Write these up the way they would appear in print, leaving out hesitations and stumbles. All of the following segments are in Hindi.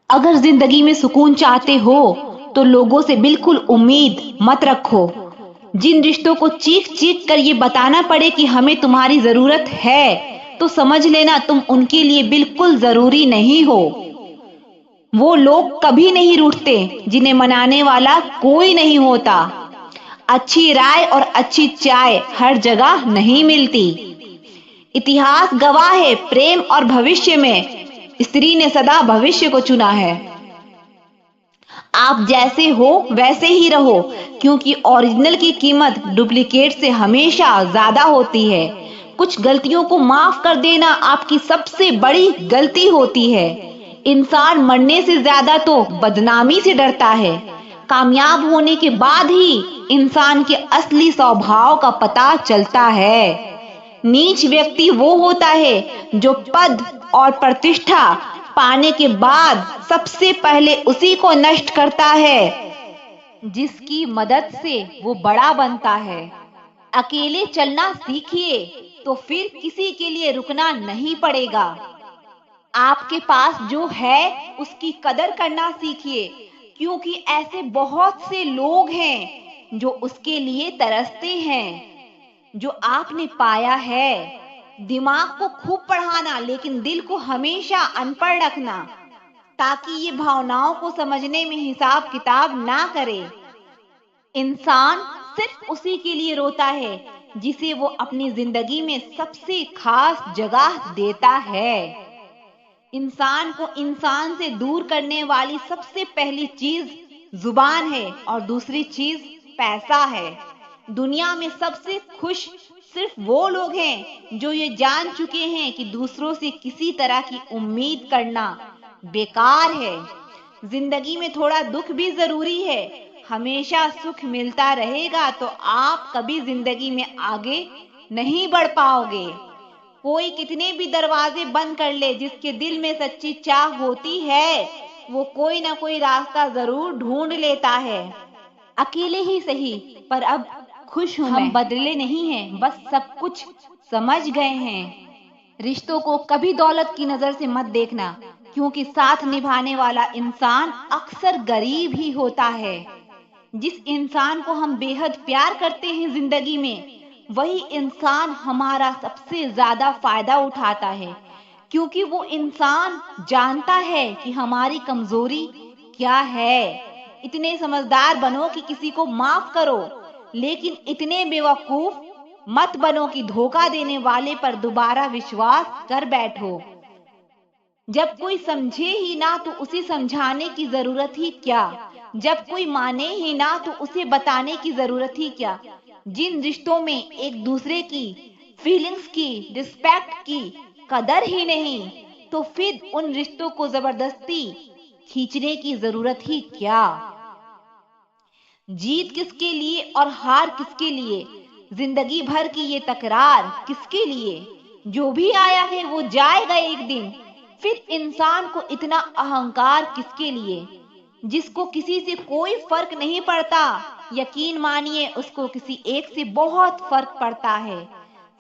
अगर जिंदगी में सुकून चाहते हो तो लोगों से बिल्कुल उम्मीद मत रखो। जिन रिश्तों को चीख चीख कर ये बताना पड़े कि हमें तुम्हारी जरूरत है, तो समझ लेना तुम उनके लिए बिल्कुल जरूरी नहीं हो। वो लोग कभी नहीं रूठते जिन्हें मनाने वाला कोई नहीं होता। अच्छी राय और अच्छी चाय हर जगह नहीं मिलती। इतिहास गवाह है, प्रेम और भविष्य में स्त्री ने सदा भविष्य को चुना है। आप जैसे हो वैसे ही रहो, क्योंकि ओरिजिनल की कीमत डुप्लीकेट से हमेशा ज्यादा होती है। कुछ गलतियों को माफ कर देना आपकी सबसे बड़ी गलती होती है। इंसान मरने से ज्यादा तो बदनामी से डरता है। कामयाब होने के बाद ही इंसान के असली स्वभाव का पता चलता है। नीच व्यक्ति वो होता है जो पद और प्रतिष्ठा पाने के बाद सबसे पहले उसी को नष्ट करता है जिसकी मदद से वो बड़ा बनता है। अकेले चलना सीखिए तो फिर किसी के लिए रुकना नहीं पड़ेगा। आपके पास जो है उसकी कदर करना सीखिए, क्योंकि ऐसे बहुत से लोग हैं जो उसके लिए तरसते हैं। जो आपने पाया है, दिमाग को खूब पढ़ाना लेकिन दिल को हमेशा अनपढ़ रखना, ताकि ये भावनाओं को समझने में हिसाब किताब ना करे। इंसान सिर्फ उसी के लिए रोता है जिसे वो अपनी जिंदगी में सबसे खास जगह देता है। इंसान को इंसान से दूर करने वाली सबसे पहली चीज जुबान है और दूसरी चीज पैसा है। दुनिया में सबसे खुश सिर्फ वो लोग हैं जो ये जान चुके हैं कि दूसरों से किसी तरह की उम्मीद करना बेकार है। जिंदगी में थोड़ा दुख भी जरूरी है। हमेशा सुख मिलता रहेगा तो आप कभी जिंदगी में आगे नहीं बढ़ पाओगे। कोई कितने भी दरवाजे बंद कर ले, जिसके दिल में सच्ची चाह होती है वो कोई ना कोई रास्ता जरूर ढूंढ लेता है। अकेले ही सही, पर अब खुश हूं। हम बदले नहीं हैं, बस सब कुछ समझ गए हैं। रिश्तों को कभी दौलत की नजर से मत देखना, क्योंकि साथ निभाने वाला इंसान अक्सर गरीब ही होता है। जिस इंसान को हम बेहद प्यार करते हैं जिंदगी में, वही इंसान हमारा सबसे ज्यादा फायदा उठाता है, क्योंकि वो इंसान जानता है कि हमारी कमजोरी क्या है। इतने समझदार बनो कि किसी को माफ करो, लेकिन इतने बेवकूफ मत बनो कि धोखा देने वाले पर दोबारा विश्वास कर बैठो। जब कोई समझे ही ना तो उसे समझाने की जरूरत ही क्या। जब कोई माने ही ना तो उसे बताने की जरूरत ही क्या। जिन रिश्तों में एक दूसरे की फीलिंग्स की, रिस्पेक्ट की कदर ही नहीं, तो फिर उन रिश्तों को जबरदस्ती खींचने की जरूरत ही क्या। जीत किसके लिए और हार किसके लिए, जिंदगी भर की ये तकरार किसके लिए। जो भी आया है वो जाएगा एक दिन, फिर इंसान को इतना अहंकार किसके लिए। जिसको किसी से कोई फर्क नहीं पड़ता, यकीन मानिए उसको किसी एक से बहुत फर्क पड़ता है।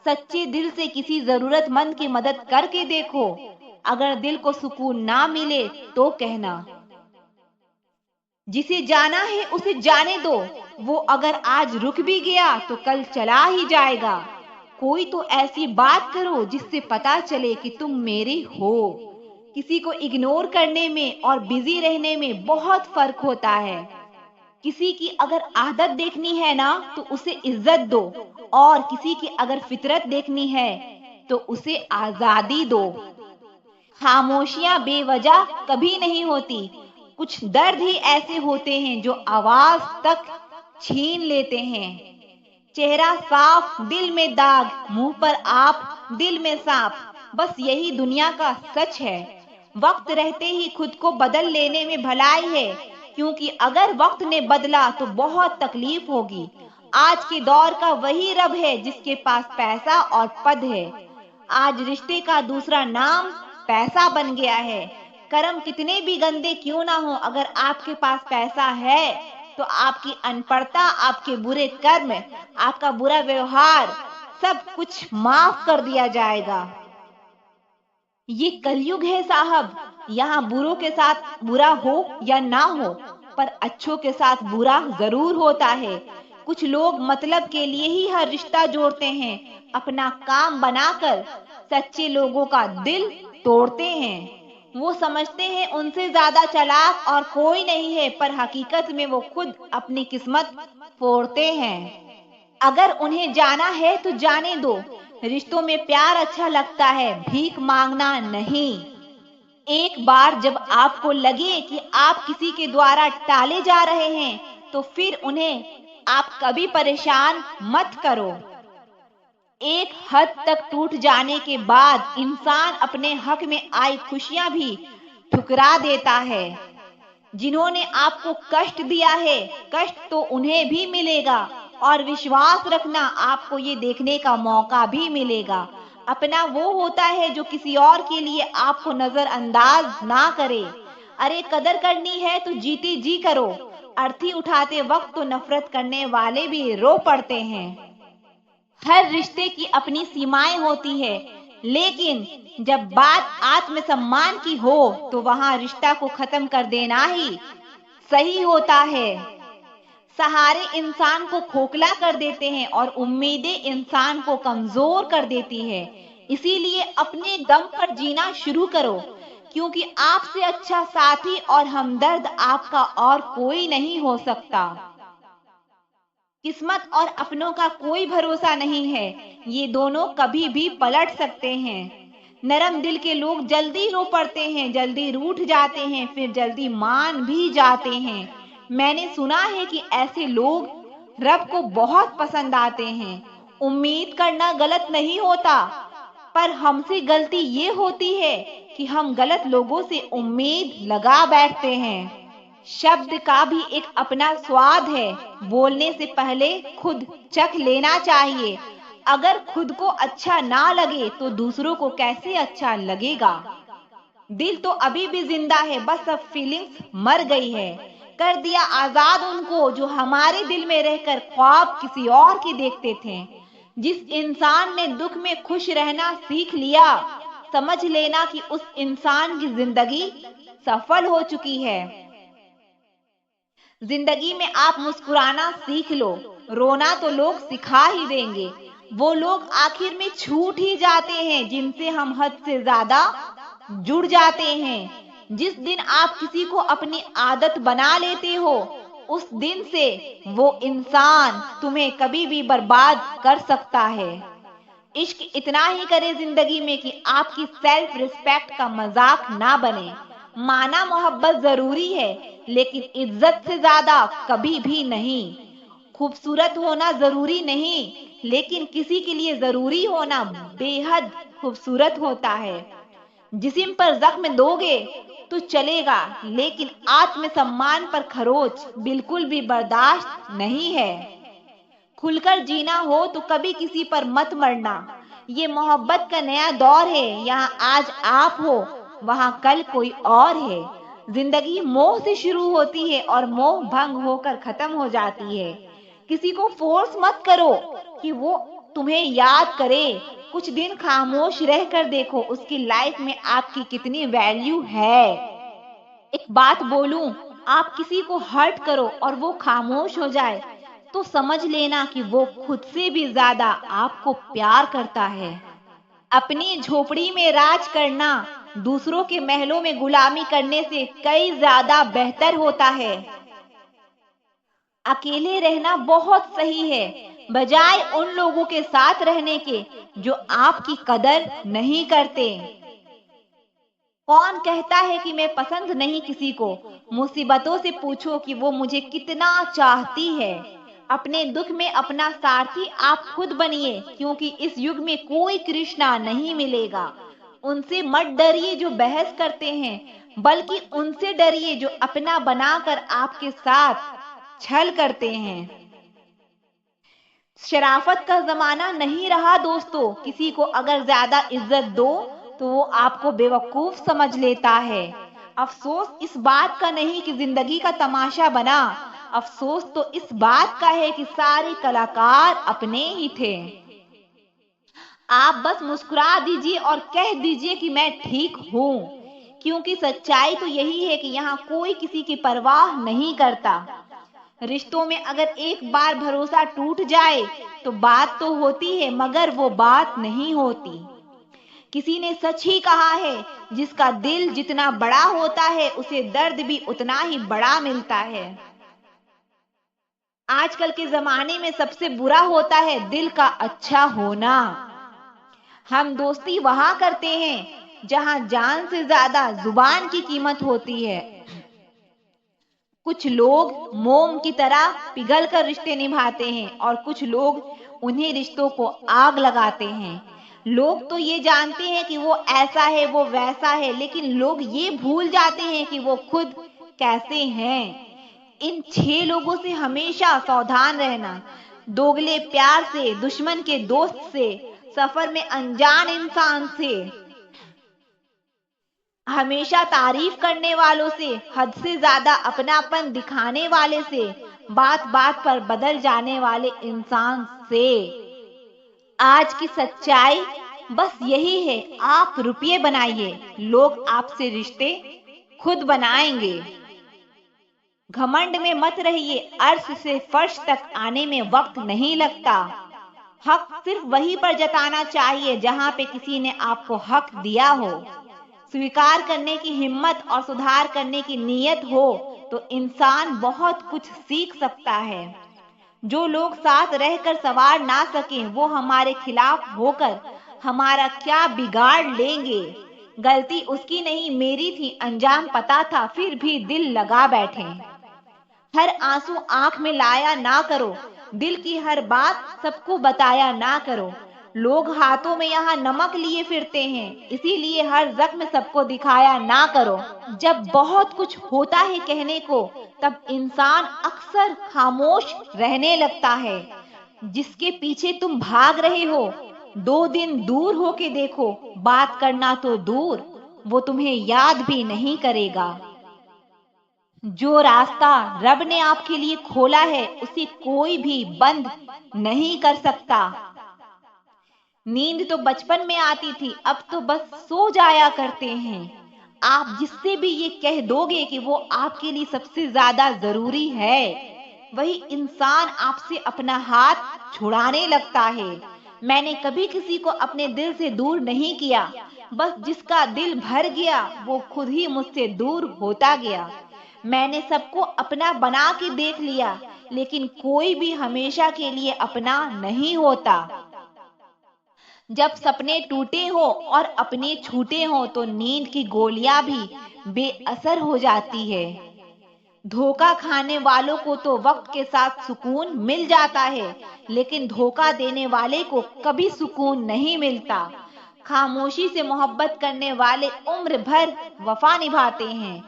सच्चे दिल से किसी जरूरतमंद की मदद करके देखो। अगर दिल को सुकून ना मिले तो कहना। जिसे जाना है उसे जाने दो, वो अगर आज रुक भी गया तो कल चला ही जाएगा। कोई तो ऐसी बात करो जिससे पता चले कि तुम मेरे हो। किसी को इग्नोर करने में और बिजी रहने में बहुत फर्क होता है। किसी की अगर आदत देखनी है ना तो उसे इज्जत दो, और किसी की अगर फितरत देखनी है तो उसे आजादी दो। खामोशियां बेवजह कभी नहीं होती। कुछ दर्द ही ऐसे होते हैं जो आवाज तक छीन लेते हैं। चेहरा साफ, दिल में दाग, मुंह पर आप, दिल में सांप, बस यही दुनिया का सच है। वक्त रहते ही खुद को बदल लेने में भलाई है, क्योंकि अगर वक्त ने बदला तो बहुत तकलीफ होगी। आज के दौर का वही रब है जिसके पास पैसा और पद है। आज रिश्ते का दूसरा नाम पैसा बन गया है। कर्म कितने भी गंदे क्यों ना हो, अगर आपके पास पैसा है तो आपकी अनपढ़ता, आपके बुरे कर्म, आपका बुरा व्यवहार सब कुछ माफ कर दिया जाएगा। ये कलयुग है साहब, यहाँ बुरों के साथ बुरा हो या ना हो, पर अच्छों के साथ बुरा जरूर होता है। कुछ लोग मतलब के लिए ही हर रिश्ता जोड़ते हैं, अपना काम बनाकर सच्चे लोगों का दिल तोड़ते हैं। वो समझते हैं उनसे ज्यादा चालाक और कोई नहीं है, पर हकीकत में वो खुद अपनी किस्मत फोड़ते हैं। अगर उन्हें जाना है तो जाने दो। रिश्तों में प्यार अच्छा लगता है, भीख मांगना नहीं। एक बार जब आपको लगे कि आप किसी के द्वारा टाले जा रहे हैं, तो फिर उन्हें आप कभी परेशान मत करो। एक हद तक टूट जाने के बाद इंसान अपने हक में आई खुशियां भी ठुकरा देता है। जिन्होंने आपको कष्ट दिया है, कष्ट तो उन्हें भी मिलेगा, और विश्वास रखना आपको ये देखने का मौका भी मिलेगा। अपना वो होता है जो किसी और के लिए आपको नजरअंदाज ना करे। अरे कदर करनी है तो जीते जी करो। अर्थी उठाते वक्त तो नफरत करने वाले भी रो पड़ते हैं। हर रिश्ते की अपनी सीमाएं होती है, लेकिन जब बात आत्मसम्मान की हो तो वहां रिश्ता को खत्म कर देना ही सही होता है। सहारे इंसान को खोखला कर देते हैं और उम्मीदें इंसान को कमजोर कर देती है। इसीलिए अपने दम पर जीना शुरू करो, क्योंकि आपसे अच्छा साथी और हमदर्द आपका और कोई नहीं हो सकता। किस्मत और अपनों का कोई भरोसा नहीं है, ये दोनों कभी भी पलट सकते हैं। नरम दिल के लोग जल्दी रो पड़ते हैं, जल्दी रूठ जाते हैं, फिर जल्दी मान भी जाते हैं। मैंने सुना है कि ऐसे लोग रब को बहुत पसंद आते हैं। उम्मीद करना गलत नहीं होता, पर हमसे गलती ये होती है कि हम गलत लोगों से उम्मीद लगा बैठते हैं। शब्द का भी एक अपना स्वाद है, बोलने से पहले खुद चख लेना चाहिए। अगर खुद को अच्छा ना लगे तो दूसरों को कैसे अच्छा लगेगा। दिल तो अभी भी जिंदा है, बस अब फीलिंग्स मर गई है। कर दिया आजाद उनको जो हमारे दिल में रहकर ख्वाब किसी और के देखते थे। जिस इंसान ने दुख में खुश रहना सीख लिया, समझ लेना कि उस इंसान की जिंदगी सफल हो चुकी है। जिंदगी में आप मुस्कुराना सीख लो, रोना तो लोग सिखा ही देंगे। वो लोग आखिर में छूट ही जाते हैं जिनसे हम हद से ज्यादा जुड़ जाते हैं। जिस दिन आप किसी को अपनी आदत बना लेते हो, उस दिन से वो इंसान तुम्हें कभी भी बर्बाद कर सकता है। इश्क इतना ही करे जिंदगी में कि आपकी सेल्फ रिस्पेक्ट का मजाक ना बने। माना मोहब्बत जरूरी है, लेकिन इज्जत से ज्यादा कभी भी नहीं। खूबसूरत होना जरूरी नहीं, लेकिन किसी के लिए जरूरी होना बेहद खूबसूरत होता है। जिस्म पर जख्म दोगे तो चलेगा, लेकिन आत्मसम्मान पर खरोच बिल्कुल भी बर्दाश्त नहीं है। खुलकर जीना हो तो कभी किसी पर मत मरना। ये मोहब्बत का नया दौर है, यहाँ आज आप हो, वहाँ कल कोई और है। जिंदगी मोह से शुरू होती है और मोह भंग होकर खत्म हो जाती है। किसी को फोर्स मत करो कि वो तुम्हें याद करे। कुछ दिन खामोश रहकर देखो उसकी लाइफ में आपकी कितनी वैल्यू है। एक बात बोलूं, आप किसी को हर्ट करो और वो खामोश हो जाए, तो समझ लेना कि वो खुद से भी ज्यादा आपको प्यार करता है। अपनी झोपड़ी में राज करना दूसरों के महलों में गुलामी करने से कई ज्यादा बेहतर होता है। अकेले रहना बहुत सही है, बजाय उन लोगों के साथ रहने के जो आपकी कदर नहीं करते। कौन कहता है कि मैं पसंद नहीं किसी को? मुसीबतों से पूछो कि वो मुझे कितना चाहती है। अपने दुख में अपना सारथी आप खुद बनिए, क्योंकि इस युग में कोई कृष्णा नहीं मिलेगा। उनसे मत डरिए जो बहस करते हैं, बल्कि उनसे डरिए जो अपना बनाकर आपके साथ छल करते हैं। शराफत का जमाना नहीं रहा दोस्तों। किसी को अगर ज्यादा इज्जत दो तो वो आपको बेवकूफ समझ लेता है। अफसोस इस बात का नहीं कि जिंदगी का तमाशा बना, अफसोस तो इस बात का है कि सारे कलाकार अपने ही थे। आप बस मुस्कुरा दीजिए और कह दीजिए कि मैं ठीक हूँ, क्योंकि सच्चाई तो यही है कि यहाँ कोई किसी की परवाह नहीं करता। रिश्तों में अगर एक बार भरोसा टूट जाए तो बात तो होती है, मगर वो बात नहीं होती। किसी ने सच ही कहा है, जिसका दिल जितना बड़ा होता है उसे दर्द भी उतना ही बड़ा मिलता है। आजकल के जमाने में सबसे बुरा होता है दिल का अच्छा होना। हम दोस्ती वहां करते हैं जहां जान से ज्यादा जुबान की कीमत होती है। कुछ लोग मोम की तरह पिघल कर रिश्ते निभाते हैं और कुछ लोग उन्हीं रिश्तों को आग लगाते हैं। लोग तो ये जानते हैं कि वो ऐसा है, वो वैसा है, लेकिन लोग ये भूल जाते हैं कि वो खुद कैसे हैं। इन 6 लोगों से हमेशा सावधान रहना। दोगले प्यार से, दुश्मन के दोस्त से, सफर में अनजान इंसान से, हमेशा तारीफ करने वालों से, हद से ज्यादा अपनापन दिखाने वाले से, बात बात पर बदल जाने वाले इंसान से। आज की सच्चाई बस यही है, आप रुपये बनाइए, लोग आपसे रिश्ते खुद बनाएंगे। घमंड में मत रहिए, अर्श से फर्श तक आने में वक्त नहीं लगता। हक सिर्फ वहीं पर जताना चाहिए जहां पे किसी ने आपको हक दिया हो। स्वीकार करने की हिम्मत और सुधार करने की नीयत हो तो इंसान बहुत कुछ सीख सकता है। जो लोग साथ रहकर संवार ना सकें, वो हमारे खिलाफ होकर हमारा क्या बिगाड़ लेंगे। गलती उसकी नहीं मेरी थी, अंजाम पता था फिर भी दिल लगा बैठे। हर आंसू आंख में लाया ना करो, दिल की हर बात सबको बताया ना करो। लोग हाथों में यहाँ नमक लिए फिरते हैं, इसीलिए हर जख्म सबको दिखाया ना करो। जब बहुत कुछ होता है कहने को, तब इंसान अक्सर खामोश रहने लगता है। जिसके पीछे तुम भाग रहे हो, 2 दिन दूर होके देखो, बात करना तो दूर, वो तुम्हें याद भी नहीं करेगा। जो रास्ता रब ने आपके लिए खोला है, उसे कोई भी बंद नहीं कर सकता। नींद तो बचपन में आती थी, अब तो बस सो जाया करते हैं। आप जिससे भी ये कह दोगे कि वो आपके लिए सबसे ज्यादा जरूरी है, वही इंसान आपसे अपना हाथ छुड़ाने लगता है। मैंने कभी किसी को अपने दिल से दूर नहीं किया, बस जिसका दिल भर गया वो खुद ही मुझसे दूर होता गया। मैंने सबको अपना बना के देख लिया, लेकिन कोई भी हमेशा के लिए अपना नहीं होता। जब सपने टूटे हो और अपने छूटे हो तो नींद की गोलियां भी बेअसर हो जाती है। धोखा खाने वालों को तो वक्त के साथ सुकून मिल जाता है, लेकिन धोखा देने वाले को कभी सुकून नहीं मिलता। खामोशी से मोहब्बत करने वाले उम्र भर वफा निभाते हैं।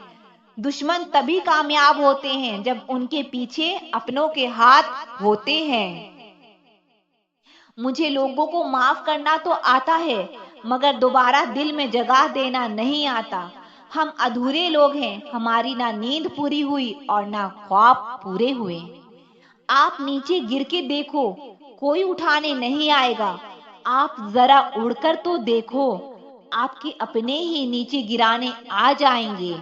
दुश्मन तभी कामयाब होते हैं जब उनके पीछे अपनों के हाथ होते हैं। मुझे लोगों को माफ करना तो आता है, मगर दोबारा दिल में जगह देना नहीं आता। हम अधूरे लोग हैं, हमारी ना नींद पूरी हुई और ना ख्वाब पूरे हुए। आप नीचे गिर के देखो, कोई उठाने नहीं आएगा। आप जरा उड़कर तो देखो, आपके अपने ही नीचे गिराने आ जाएंगे।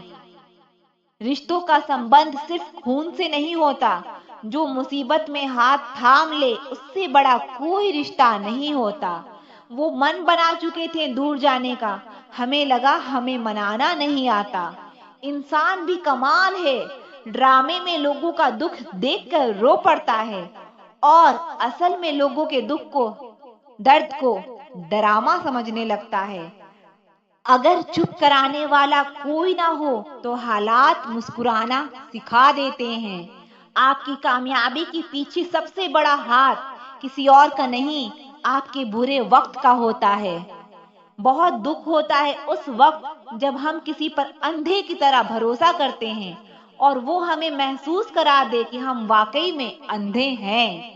रिश्तों का संबंध सिर्फ खून से नहीं होता। जो मुसीबत में हाथ थाम ले, उससे बड़ा कोई रिश्ता नहीं होता। वो मन बना चुके थे दूर जाने का, हमें लगा हमें मनाना नहीं आता। इंसान भी कमाल है, ड्रामे में लोगों का दुख देखकर रो पड़ता है और असल में लोगों के दुख को, दर्द को ड्रामा समझने लगता है। अगर चुप कराने वाला कोई ना हो तो हालात मुस्कुराना सिखा देते हैं। आपकी कामयाबी के पीछे सबसे बड़ा हाथ किसी और का नहीं, आपके बुरे वक्त का होता है। बहुत दुख होता है उस वक्त जब हम किसी पर अंधे की तरह भरोसा करते हैं और वो हमें महसूस करा दे कि हम वाकई में अंधे हैं।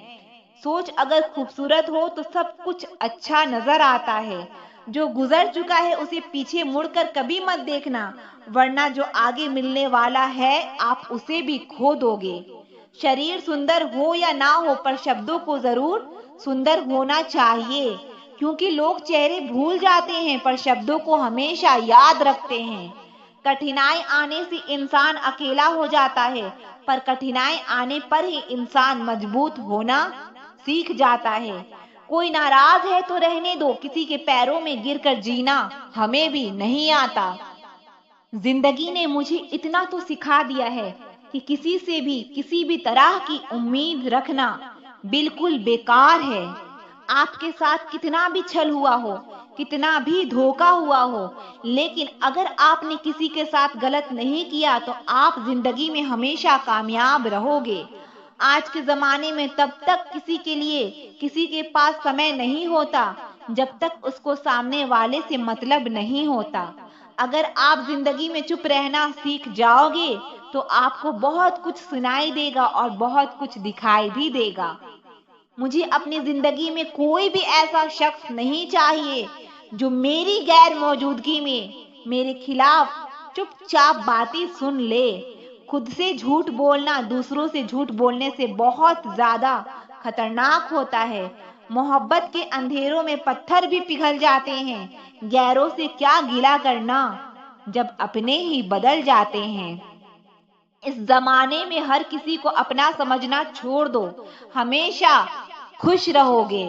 सोच अगर खूबसूरत हो तो सब कुछ अच्छा नजर आता है। जो गुजर चुका है उसे पीछे मुड़कर कभी मत देखना, वरना जो आगे मिलने वाला है आप उसे भी खो दोगे। शरीर सुंदर हो या ना हो, पर शब्दों को जरूर सुंदर होना चाहिए। क्योंकि लोग चेहरे भूल जाते हैं पर शब्दों को हमेशा याद रखते हैं। कठिनाई आने से इंसान अकेला हो जाता है, पर कठिनाई आने पर ही इंसान मजबूत होना सीख जाता है। कोई नाराज है तो रहने दो, किसी के पैरों में गिरकर जीना हमें भी नहीं आता। जिंदगी ने मुझे इतना तो सिखा दिया है कि किसी से भी किसी भी तरह की उम्मीद रखना बिल्कुल बेकार है। आपके साथ कितना भी छल हुआ हो, कितना भी धोखा हुआ हो, लेकिन अगर आपने किसी के साथ गलत नहीं किया तो आप जिंदगी में हमेशा कामयाब रहोगे। आज के जमाने में तब तक किसी के लिए किसी के पास समय नहीं होता जब तक उसको सामने वाले से मतलब नहीं होता। अगर आप जिंदगी में चुप रहना सीख जाओगे तो आपको बहुत कुछ सुनाई देगा और बहुत कुछ दिखाई भी देगा। मुझे अपनी जिंदगी में कोई भी ऐसा शख्स नहीं चाहिए जो मेरी गैर मौजूदगी में मेरे खिलाफ चुपचाप बातें सुन ले। खुद से झूठ बोलना दूसरों से झूठ बोलने से बहुत ज्यादा खतरनाक होता है। मोहब्बत के अंधेरों में पत्थर भी पिघल जाते हैं। गैरों से क्या गिला करना जब अपने ही बदल जाते हैं। इस जमाने में हर किसी को अपना समझना छोड़ दो, हमेशा खुश रहोगे।